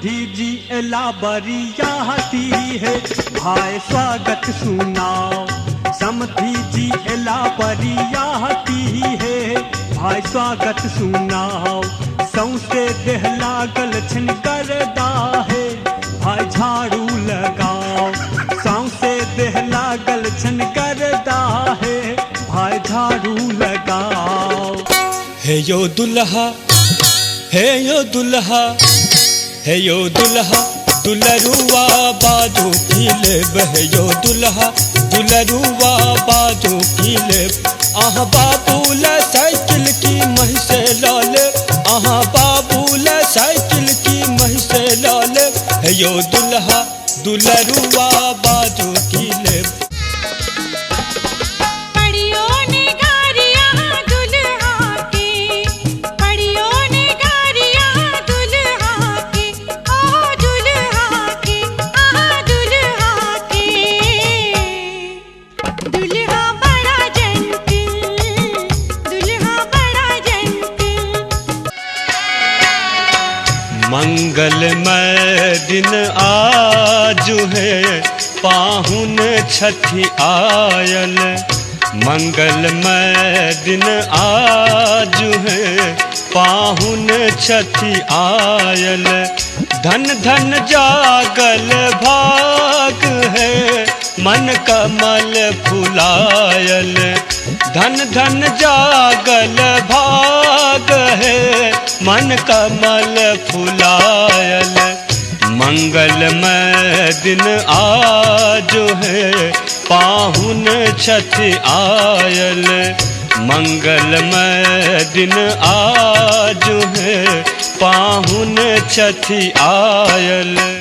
समधी जी एला बरियाती है, भाई स्वागत सुनाओ। समधी जी एला बरियाती है, भाई स्वागत सुनाओ। सौंसे देह लागल छन करदा है, भाई झाड़ू लगाओ। सौंसे देह लागल छन करदा है, भाई झाड़ू लगाओ। हे यो दुल्हा, हे यो दुल्हा, हे यो दुल्हा, दुलरुआ बाजू की लेब। हे यो दुल्हा, दुलरुआ बाजू की लेब। आहा बाबूल साइकिल की महिसे लाल, आहा बाबूल साइकिल की महिसे लाल। हे यो दुल्हा, दुलरुआ बाजू की लेब। मंगलमय दिन आज है, पाहुन छठी आयल। मंगलमय दिन आज है, पाहुन छठी आयल। धन धन जागल भाग है, मन कमल फुलायल। धन धन जागल भाग है, मन कमल फुलायल। मंगलमय दिन आज है, पाहुन छठी आयल। मंगलमय दिन आज है, पाहुन छठी आयल।